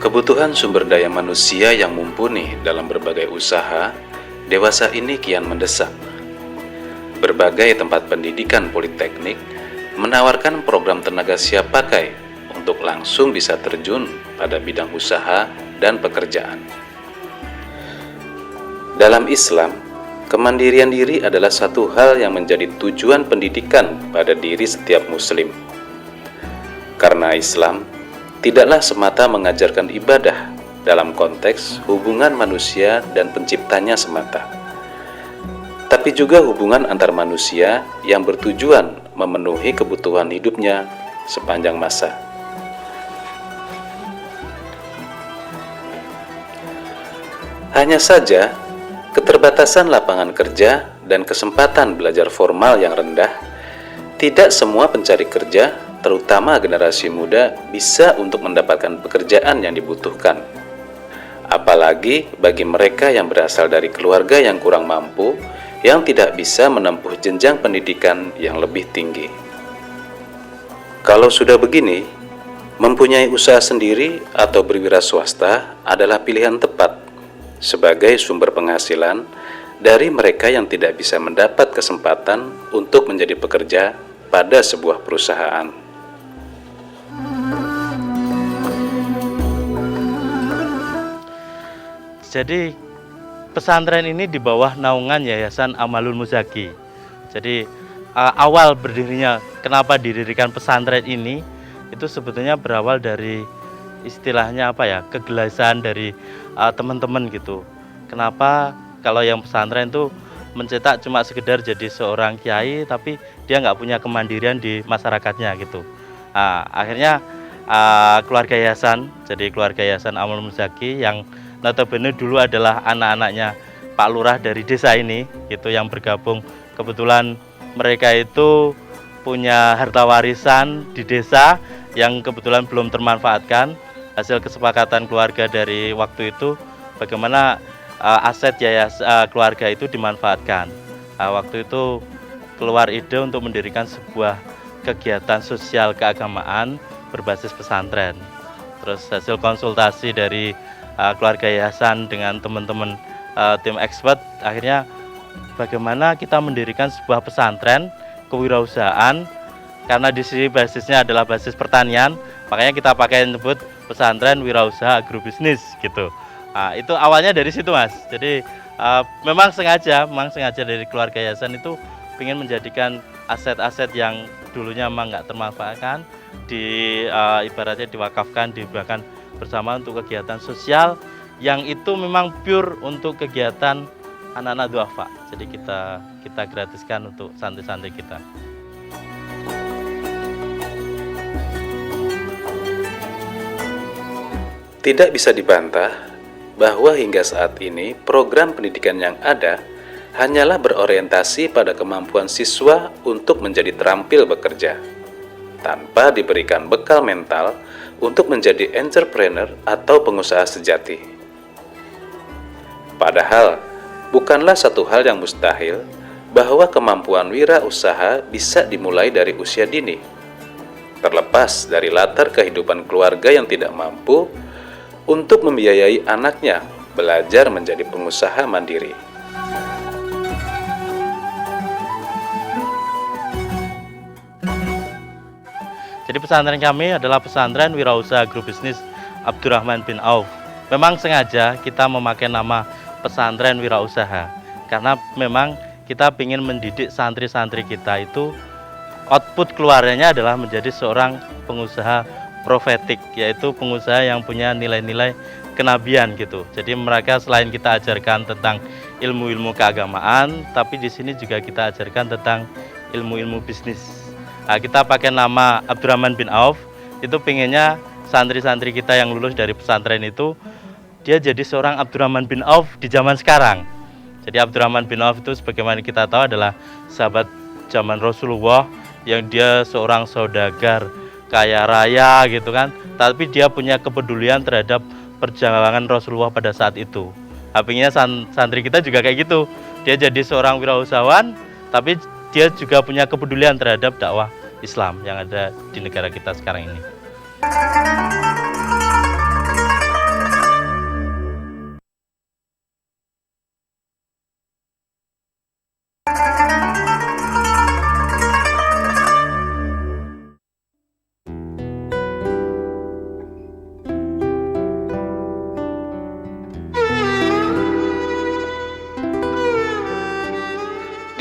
Kebutuhan sumber daya manusia yang mumpuni dalam berbagai usaha dewasa ini kian mendesak. Berbagai tempat pendidikan politeknik menawarkan program tenaga siap pakai untuk langsung bisa terjun pada bidang usaha dan pekerjaan. Dalam Islam, kemandirian diri adalah satu hal yang menjadi tujuan pendidikan pada diri setiap muslim. Karena Islam tidaklah semata mengajarkan ibadah dalam konteks hubungan manusia dan penciptanya semata, tapi juga hubungan antar manusia yang bertujuan memenuhi kebutuhan hidupnya sepanjang masa. Hanya saja, keterbatasan lapangan kerja dan kesempatan belajar formal yang rendah, tidak semua pencari kerja, terutama generasi muda, bisa untuk mendapatkan pekerjaan yang dibutuhkan. Apalagi bagi mereka yang berasal dari keluarga yang kurang mampu, yang tidak bisa menempuh jenjang pendidikan yang lebih tinggi. Kalau sudah begini, mempunyai usaha sendiri atau berwira swasta adalah pilihan tepat sebagai sumber penghasilan dari mereka yang tidak bisa mendapat kesempatan untuk menjadi pekerja pada sebuah perusahaan. Jadi pesantren ini di bawah naungan Yayasan Amalul Muzaki. Jadi awal berdirinya, kenapa didirikan pesantren ini, itu sebetulnya berawal dari istilahnya kegelisahan dari teman-teman gitu. Kenapa kalau yang pesantren itu mencetak cuma sekedar jadi seorang kiai, tapi dia nggak punya kemandirian di masyarakatnya gitu. Akhirnya keluarga yayasan, jadi keluarga Yayasan Amalul Muzaki yang notabene dulu adalah anak-anaknya Pak Lurah dari desa ini gitu, yang bergabung. Kebetulan mereka itu punya harta warisan di desa yang kebetulan belum termanfaatkan. Hasil kesepakatan keluarga dari waktu itu bagaimana aset keluarga itu dimanfaatkan. Waktu itu keluar ide untuk mendirikan sebuah kegiatan sosial keagamaan berbasis pesantren. Terus hasil konsultasi dari keluarga yayasan dengan teman-teman tim expert, akhirnya bagaimana kita mendirikan sebuah pesantren kewirausahaan, karena di sini basisnya adalah basis pertanian, makanya kita pakai nyebut pesantren wirausaha agrobisnis gitu. Itu awalnya dari situ, Mas. Jadi memang sengaja dari keluarga yayasan itu ingin menjadikan aset-aset yang dulunya memang nggak termanfaatkan, ibaratnya diwakafkan, dibahkan bersama untuk kegiatan sosial yang itu memang pure untuk kegiatan anak-anak duafa. Jadi kita gratiskan untuk santri-santri kita. Tidak bisa dibantah bahwa hingga saat ini program pendidikan yang ada hanyalah berorientasi pada kemampuan siswa untuk menjadi terampil bekerja, tanpa diberikan bekal mental untuk menjadi entrepreneur atau pengusaha sejati. Padahal, bukanlah satu hal yang mustahil bahwa kemampuan wirausaha bisa dimulai dari usia dini, terlepas dari latar kehidupan keluarga yang tidak mampu untuk membiayai anaknya belajar menjadi pengusaha mandiri. Jadi pesantren kami adalah pesantren wirausaha agrobisnis Abdurrahman bin Auf. Memang sengaja kita memakai nama pesantren wirausaha karena memang kita ingin mendidik santri-santri kita itu output keluarnya adalah menjadi seorang pengusaha profetik, yaitu pengusaha yang punya nilai-nilai kenabian gitu. Jadi mereka selain kita ajarkan tentang ilmu-ilmu keagamaan, tapi di sini juga kita ajarkan tentang ilmu-ilmu bisnis. Kita pakai nama Abdurrahman bin Auf, itu pengennya santri-santri kita yang lulus dari pesantren itu dia jadi seorang Abdurrahman bin Auf di zaman sekarang. Jadi Abdurrahman bin Auf itu sebagaimana kita tahu adalah sahabat zaman Rasulullah yang dia seorang saudagar kaya raya gitu kan, tapi dia punya kepedulian terhadap perjalanan Rasulullah pada saat itu. Pengennya santri kita juga kayak gitu, dia jadi seorang wirausahawan tapi dia juga punya kepedulian terhadap dakwah Islam yang ada di negara kita sekarang ini.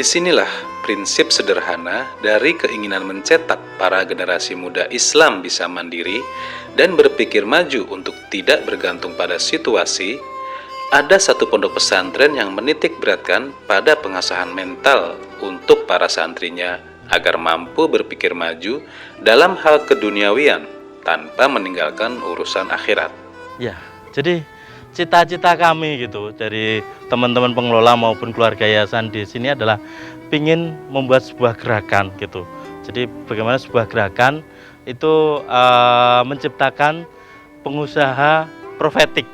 Disinilah prinsip sederhana dari keinginan mencetak para generasi muda Islam bisa mandiri dan berpikir maju untuk tidak bergantung pada situasi. Ada satu pondok pesantren yang menitik beratkan pada pengasahan mental untuk para santrinya agar mampu berpikir maju dalam hal keduniawian tanpa meninggalkan urusan akhirat. Ya, jadi cita-cita kami gitu dari teman-teman pengelola maupun keluarga yayasan di sini adalah ingin membuat sebuah gerakan gitu. Jadi bagaimana sebuah gerakan itu menciptakan pengusaha profetik.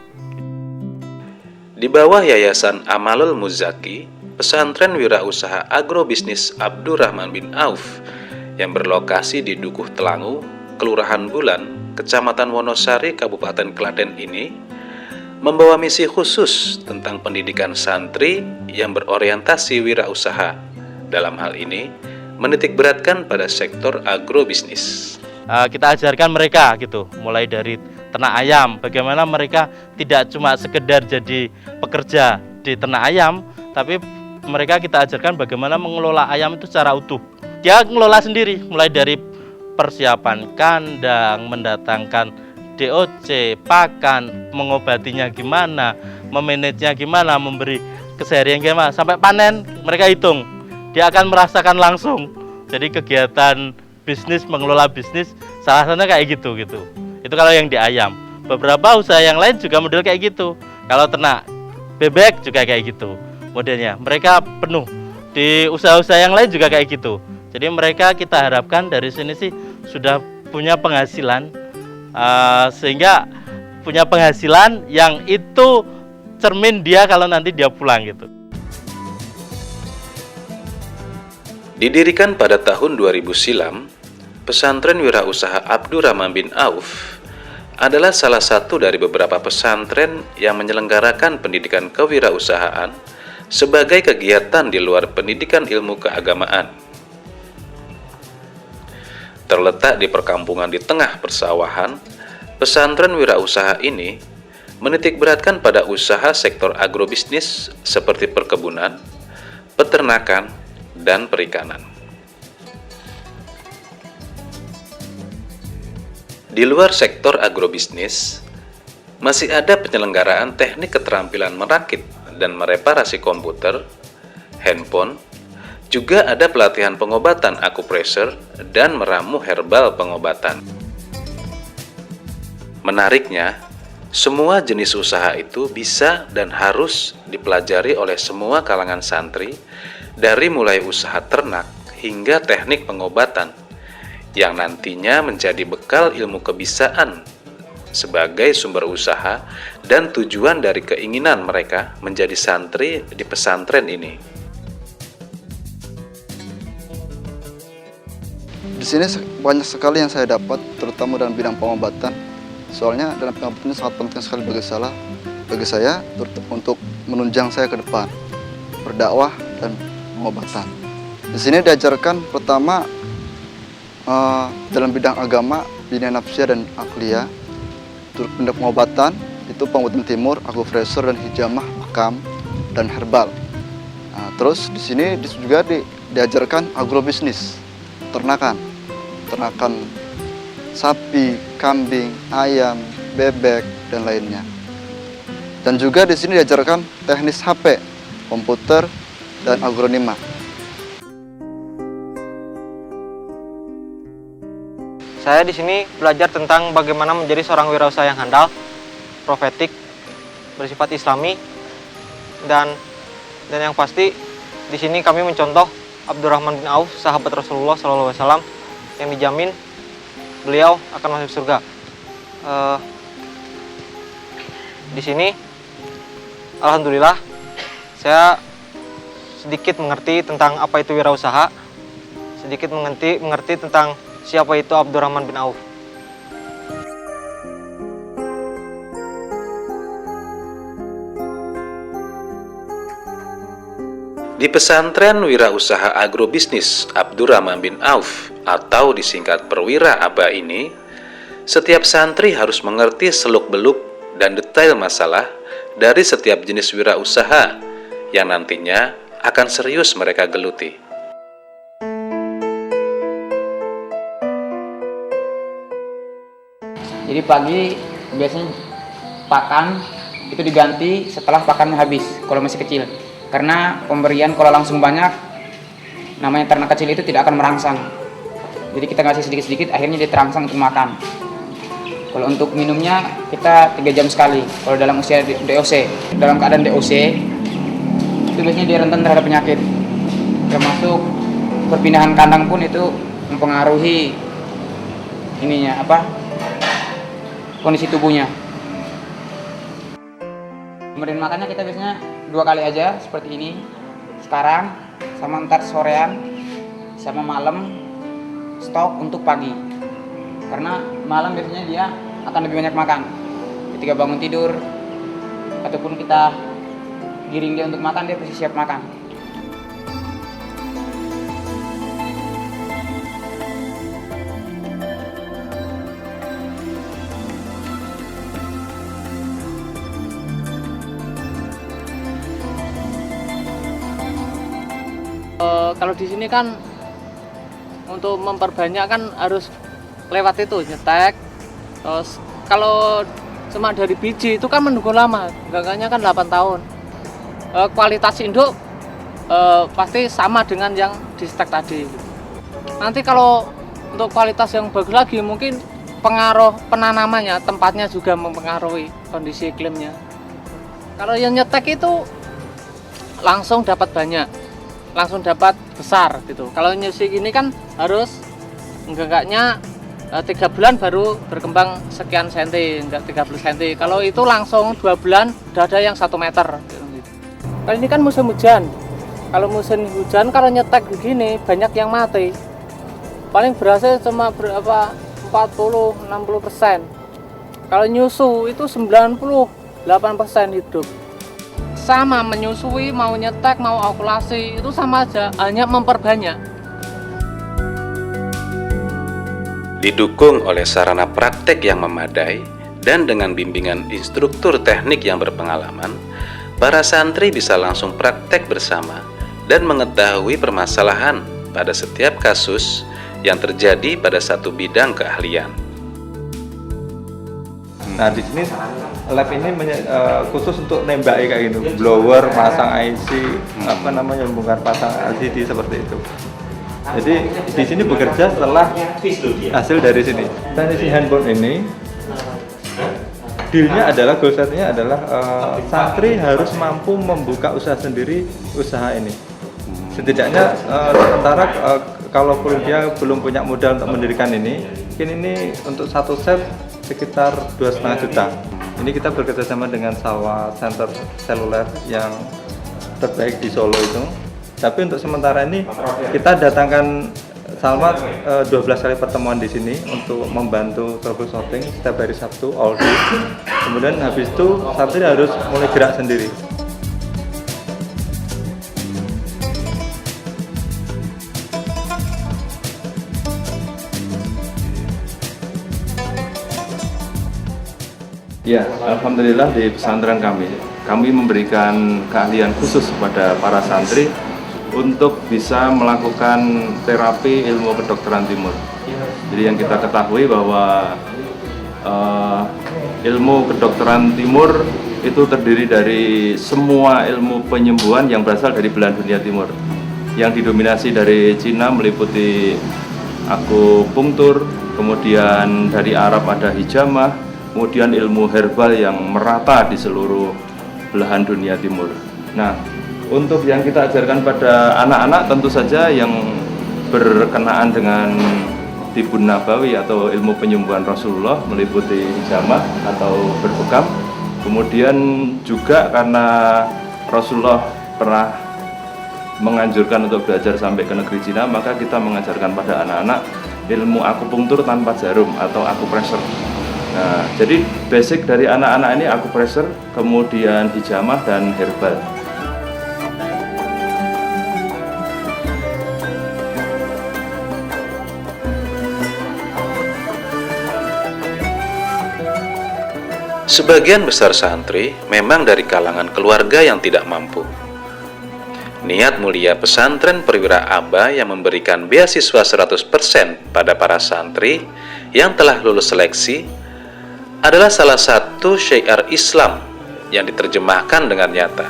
Di bawah Yayasan Amalul Muzaki, pesantren wirausaha agrobisnis Abdurrahman bin Auf yang berlokasi di Dukuh Telangu, Kelurahan Bulan, Kecamatan Wonosari, Kabupaten Klaten ini membawa misi khusus tentang pendidikan santri yang berorientasi wirausaha. Dalam hal ini, menitik beratkan pada sektor agrobisnis. Kita ajarkan mereka gitu, mulai dari ternak ayam, bagaimana mereka tidak cuma sekedar jadi pekerja di ternak ayam, tapi mereka kita ajarkan bagaimana mengelola ayam itu secara utuh. Dia mengelola sendiri, mulai dari persiapan kandang, mendatangkan DOC, pakan, mengobatinya gimana, memanagenya gimana, memberi keseharian gimana, sampai panen mereka hitung. Dia akan merasakan langsung. Jadi kegiatan bisnis, mengelola bisnis salah satunya kayak gitu. Itu kalau yang di ayam. Beberapa usaha yang lain juga model kayak gitu. Kalau ternak bebek juga kayak gitu modelnya. Mereka penuh. Di usaha-usaha yang lain juga kayak gitu. Jadi mereka kita harapkan dari sini sih sudah punya penghasilan, sehingga punya penghasilan yang itu cermin dia kalau nanti dia pulang gitu. Didirikan pada tahun 2000 silam, pesantren wirausaha Abdurrahman bin Auf adalah salah satu dari beberapa pesantren yang menyelenggarakan pendidikan kewirausahaan sebagai kegiatan di luar pendidikan ilmu keagamaan. Terletak di perkampungan di tengah persawahan, pesantren wirausaha ini menitik beratkan pada usaha sektor agrobisnis seperti perkebunan, peternakan, dan perikanan. Di luar sektor agrobisnis, masih ada penyelenggaraan teknik keterampilan merakit dan mereparasi komputer, handphone, juga ada pelatihan pengobatan akupressure dan meramu herbal pengobatan. Menariknya, semua jenis usaha itu bisa dan harus dipelajari oleh semua kalangan santri, dari mulai usaha ternak hingga teknik pengobatan, yang nantinya menjadi bekal ilmu kebisaan sebagai sumber usaha dan tujuan dari keinginan mereka menjadi santri di pesantren ini. Di sini banyak sekali yang saya dapat, terutama dalam bidang pengobatan. Soalnya dalam pengobatan ini sangat penting sekali bagi saya untuk menunjang saya ke depan, berdakwah dan pengobatan. Di sini diajarkan pertama dalam bidang agama, bina nafsiyah dan akliyah. Untuk bidang pengobatan itu pengobatan timur, akupressure dan hijamah, bekam dan herbal. Terus di sini juga diajarkan agrobisnis, ternakan sapi, kambing, ayam, bebek dan lainnya. Dan juga di sini diajarkan teknis HP, komputer dan agronima. Saya di sini belajar tentang bagaimana menjadi seorang wirausaha yang handal, profetik, bersifat Islami, dan yang pasti di sini kami mencontoh Abdurrahman bin Auf, sahabat Rasulullah SAW, yang dijamin beliau akan masuk surga. Di sini, alhamdulillah, saya sedikit mengerti tentang apa itu wirausaha, sedikit mengerti tentang siapa itu Abdurrahman bin Auf. Di pesantren wirausaha agrobisnis Abdurrahman bin Auf atau disingkat Perwira Aba ini, setiap santri harus mengerti seluk-beluk dan detail masalah dari setiap jenis wirausaha yang nantinya akan serius mereka geluti. Jadi pagi biasanya pakan itu diganti setelah pakannya habis kalau masih kecil. Karena pemberian kalau langsung banyak, namanya ternak kecil itu tidak akan merangsang. Jadi kita ngasih sedikit-sedikit, akhirnya dia terangsang untuk makan. Kalau untuk minumnya kita 3 jam sekali. Kalau dalam usia DOC, dalam keadaan DOC itu biasanya dia rentan terhadap penyakit. Termasuk perpindahan kandang pun itu mempengaruhi kondisi tubuhnya. Pemberian makannya kita biasanya 2 kali aja seperti ini. Sekarang sama ntar sorean sama malam stok untuk pagi. Karena malam biasanya dia akan lebih banyak makan. Ketika bangun tidur ataupun kita giring dia untuk makan, dia pasti siap makan. Kalau di sini kan untuk memperbanyak kan harus lewat itu nyetek. Terus kalau cuma dari biji itu kan menunggu lama, ganganya kan 8 tahun. Kualitas induk pasti sama dengan yang di stek tadi. Nanti kalau untuk kualitas yang bagus lagi mungkin pengaruh penanamannya, tempatnya juga mempengaruhi kondisi iklimnya. Kalau yang nyetek itu langsung dapat banyak, langsung dapat besar gitu. Kalau nyusi ini kan harus enggaknya 3 bulan baru berkembang sekian senti, enggak 30 senti. Kalau itu langsung 2 bulan udah ada yang 1 meter gitu. Kali ini kan musim hujan. Kalau musim hujan kalau nyetek begini banyak yang mati. Paling berhasil cuma berapa 40-60%. Kalau nyusu itu 98% hidup. Sama menyusui, mau nyetek, mau okulasi itu sama aja, hanya memperbanyak. Didukung oleh sarana praktek yang memadai dan dengan bimbingan instruktur teknik yang berpengalaman, para santri bisa langsung praktek bersama dan mengetahui permasalahan pada setiap kasus yang terjadi pada satu bidang keahlian. Nah di sini lab ini khusus untuk nembak kayak gitu, blower, pasang IC, bongkar pasang LCD seperti itu. Jadi di sini bekerja setelah hasil dari sini. Dan isi handphone ini, dealnya adalah, goal setnya adalah santri harus mampu membuka usaha sendiri, usaha ini. Setidaknya sementara kalaupun dia belum punya modal untuk mendirikan ini, mungkin ini untuk satu set sekitar 2,5 juta. Ini kita bekerjasama dengan Salwa Center Seluler yang terbaik di Solo itu. Tapi untuk sementara ini kita datangkan Salwa 12 kali pertemuan di sini untuk membantu troubleshooting setiap hari Sabtu all day. Kemudian habis itu santri harus mulai gerak sendiri. Ya, alhamdulillah di pesantren kami memberikan keahlian khusus kepada para santri untuk bisa melakukan terapi ilmu kedokteran timur. Jadi yang kita ketahui bahwa ilmu kedokteran timur itu terdiri dari semua ilmu penyembuhan yang berasal dari belahan dunia timur, yang didominasi dari Cina meliputi akupunktur, kemudian dari Arab ada hijamah, kemudian ilmu herbal yang merata di seluruh belahan dunia timur. Nah, untuk yang kita ajarkan pada anak-anak tentu saja yang berkenaan dengan tibun nabawi atau ilmu penyembuhan Rasulullah meliputi hijamah atau berbekam. Kemudian juga karena Rasulullah pernah menganjurkan untuk belajar sampai ke negeri Cina, maka kita mengajarkan pada anak-anak ilmu akupunktur tanpa jarum atau akupressure. Nah, jadi basic dari anak-anak ini akupressure, kemudian hijamah dan herbal. Sebagian besar santri memang dari kalangan keluarga yang tidak mampu. Niat mulia pesantren Perwira Aba yang memberikan beasiswa 100% pada para santri yang telah lulus seleksi adalah salah satu syiar Islam yang diterjemahkan dengan nyata,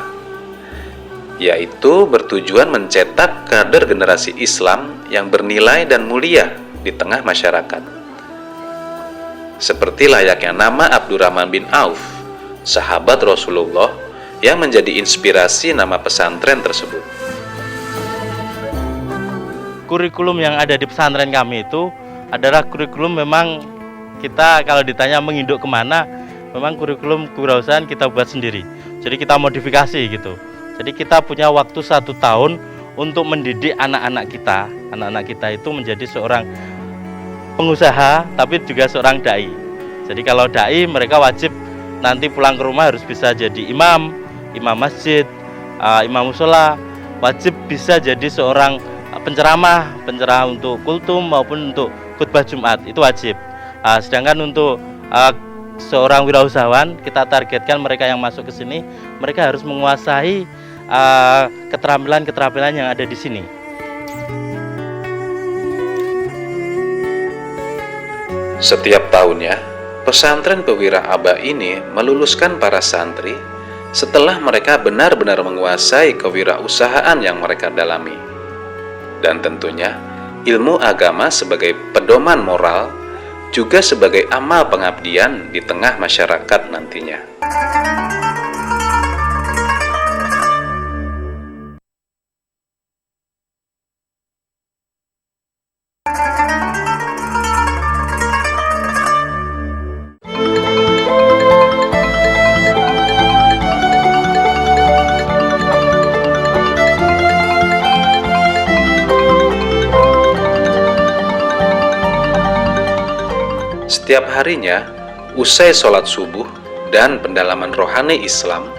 yaitu bertujuan mencetak kader generasi Islam yang bernilai dan mulia di tengah masyarakat. Seperti layaknya nama Abdurrahman bin Auf, sahabat Rasulullah, yang menjadi inspirasi nama pesantren tersebut. Kurikulum yang ada di pesantren kami itu adalah kurikulum, memang kita kalau ditanya menginduk kemana, memang kurikulum kewirausahaan kita buat sendiri. Jadi kita modifikasi gitu. Jadi kita punya waktu 1 tahun untuk mendidik anak-anak kita. Anak-anak kita itu menjadi seorang pengusaha, tapi juga seorang dai. Jadi kalau dai, mereka wajib nanti pulang ke rumah harus bisa jadi imam masjid, imam musola, wajib bisa jadi seorang penceramah untuk kultum maupun untuk khutbah Jumat, itu wajib. Sedangkan untuk seorang wirausahawan, kita targetkan mereka yang masuk ke sini, mereka harus menguasai keterampilan yang ada di sini. Setiap tahunnya, pesantren Perwira Aba ini meluluskan para santri setelah mereka benar-benar menguasai kewirausahaan yang mereka dalami. Dan tentunya, ilmu agama sebagai pedoman moral juga sebagai amal pengabdian di tengah masyarakat nantinya. Setiap harinya, usai sholat subuh dan pendalaman rohani Islam,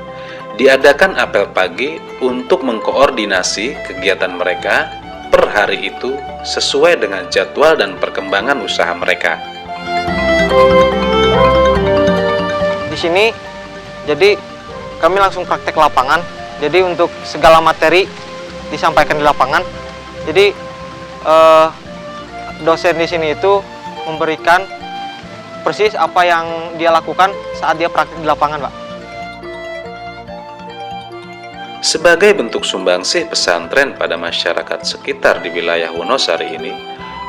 diadakan apel pagi untuk mengkoordinasi kegiatan mereka per hari itu sesuai dengan jadwal dan perkembangan usaha mereka. Di sini, jadi kami langsung praktek lapangan. Jadi untuk segala materi disampaikan di lapangan. Jadi dosen di sini itu memberikan persis apa yang dia lakukan saat dia praktik di lapangan, Pak. Sebagai bentuk sumbangsih pesantren pada masyarakat sekitar di wilayah Wonosari ini,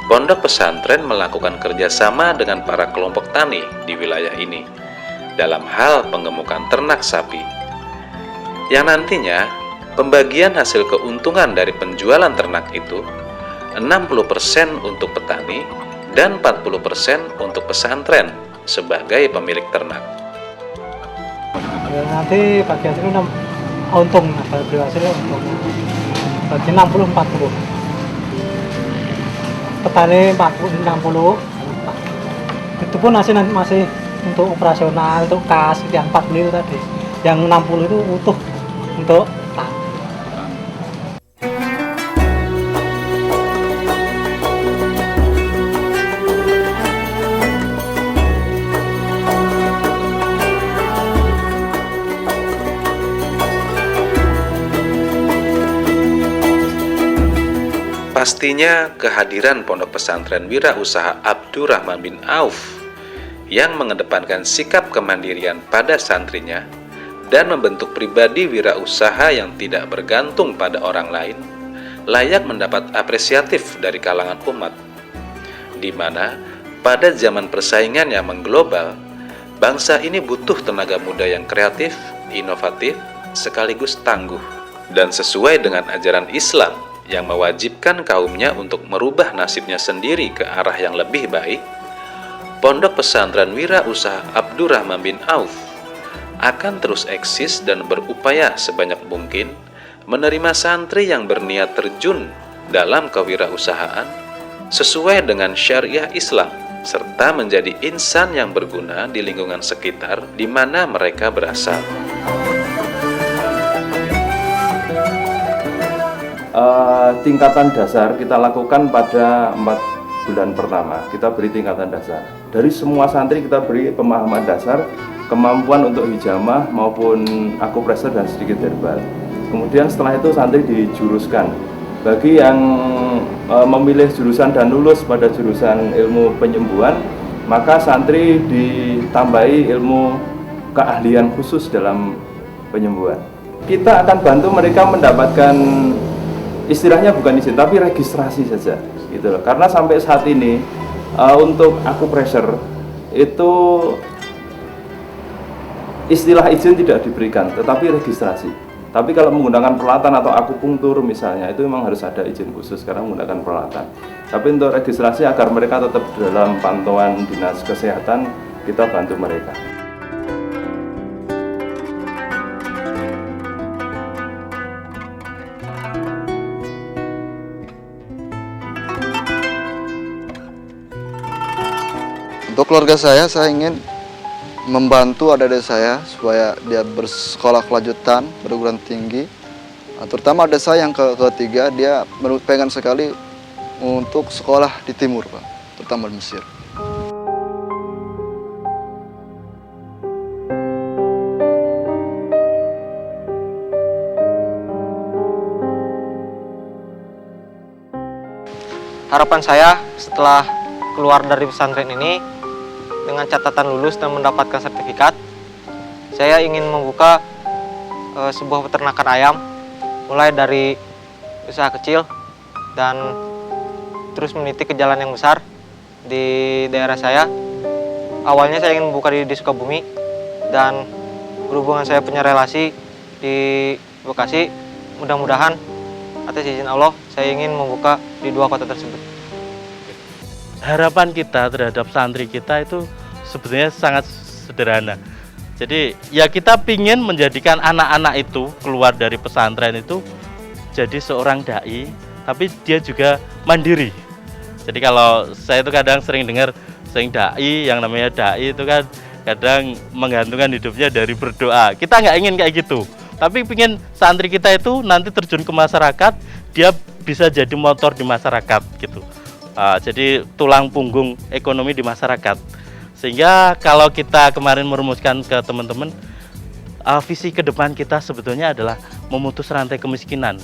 pondok pesantren melakukan kerjasama dengan para kelompok tani di wilayah ini dalam hal pengemukan ternak sapi, yang nantinya pembagian hasil keuntungan dari penjualan ternak itu 60% untuk petani dan 40% untuk pesantren sebagai pemilik ternak. Nanti bagi hasil untung, bagi hasilnya untung. Bagi 60-40. Petani 40-60. Itu pun hasil masih untuk operasional, untuk kas, yang 40 itu tadi. Yang 60 itu utuh untuk tanah. Pastinya kehadiran pondok pesantren Wirausaha Abdurrahman bin Auf yang mengedepankan sikap kemandirian pada santrinya dan membentuk pribadi wirausaha yang tidak bergantung pada orang lain layak mendapat apresiatif dari kalangan umat, di mana pada zaman persaingan yang mengglobal, bangsa ini butuh tenaga muda yang kreatif, inovatif, sekaligus tangguh, dan sesuai dengan ajaran Islam yang mewajibkan kaumnya untuk merubah nasibnya sendiri ke arah yang lebih baik. Pondok pesantren Wirausaha Abdurrahman bin Auf akan terus eksis dan berupaya sebanyak mungkin menerima santri yang berniat terjun dalam kewirausahaan sesuai dengan syariah Islam, serta menjadi insan yang berguna di lingkungan sekitar di mana mereka berasal. Tingkatan dasar kita lakukan pada 4 bulan pertama. Kita beri tingkatan dasar. Dari semua santri kita beri pemahaman dasar, kemampuan untuk hijamah maupun akupresur dan sedikit verbal. Kemudian setelah itu santri dijuruskan. Bagi yang memilih jurusan dan lulus pada jurusan ilmu penyembuhan, maka santri ditambahi ilmu keahlian khusus dalam penyembuhan. Kita akan bantu mereka mendapatkan, istilahnya bukan izin tapi registrasi saja gitu loh. Karena sampai saat ini untuk acupressure itu istilah izin tidak diberikan, tetapi registrasi. Tapi kalau menggunakan peralatan atau akupunktur misalnya, itu memang harus ada izin khusus karena menggunakan peralatan. Tapi untuk registrasi agar mereka tetap dalam pantauan dinas kesehatan, kita bantu mereka. Untuk keluarga saya ingin membantu adik-adik saya supaya dia bersekolah kelanjutan, perguruan tinggi. Terutama adik saya yang ketiga, dia pengen sekali untuk sekolah di timur, Pak, terutama di Mesir. Harapan saya setelah keluar dari pesantren ini dengan catatan lulus dan mendapatkan sertifikat, saya ingin membuka sebuah peternakan ayam, mulai dari usaha kecil dan terus meniti ke jalan yang besar di daerah saya. Awalnya saya ingin membuka di Sukabumi, dan berhubungan saya punya relasi di Bekasi, mudah-mudahan atas izin Allah saya ingin membuka di 2 kota tersebut. Harapan kita terhadap santri kita itu sebetulnya sangat sederhana. Jadi ya kita pingin menjadikan anak-anak itu keluar dari pesantren itu jadi seorang dai, tapi dia juga mandiri. Jadi kalau saya itu kadang sering dengar dai, yang namanya dai itu kan kadang menggantungkan hidupnya dari berdoa. Kita nggak ingin kayak gitu, tapi pingin santri kita itu nanti terjun ke masyarakat, dia bisa jadi motor di masyarakat gitu. Jadi tulang punggung ekonomi di masyarakat. Sehingga kalau kita kemarin merumuskan ke teman-teman, visi ke depan kita sebetulnya adalah memutus rantai kemiskinan.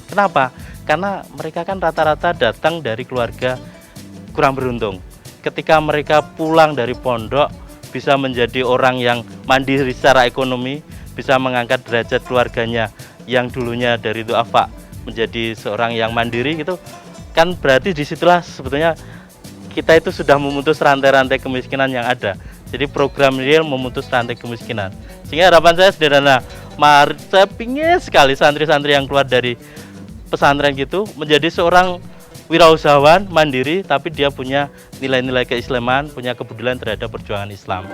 Kenapa? Karena mereka kan rata-rata datang dari keluarga kurang beruntung. Ketika mereka pulang dari pondok, bisa menjadi orang yang mandiri secara ekonomi, bisa mengangkat derajat keluarganya yang dulunya dari duafa menjadi seorang yang mandiri gitu. Kan berarti disitulah sebetulnya kita itu sudah memutus rantai-rantai kemiskinan yang ada. Jadi program real memutus rantai kemiskinan. Sehingga harapan saya sederhana, saya pingin sekali santri-santri yang keluar dari pesantren gitu menjadi seorang wirausahawan mandiri, tapi dia punya nilai-nilai keislaman, punya kepedulian terhadap perjuangan Islam.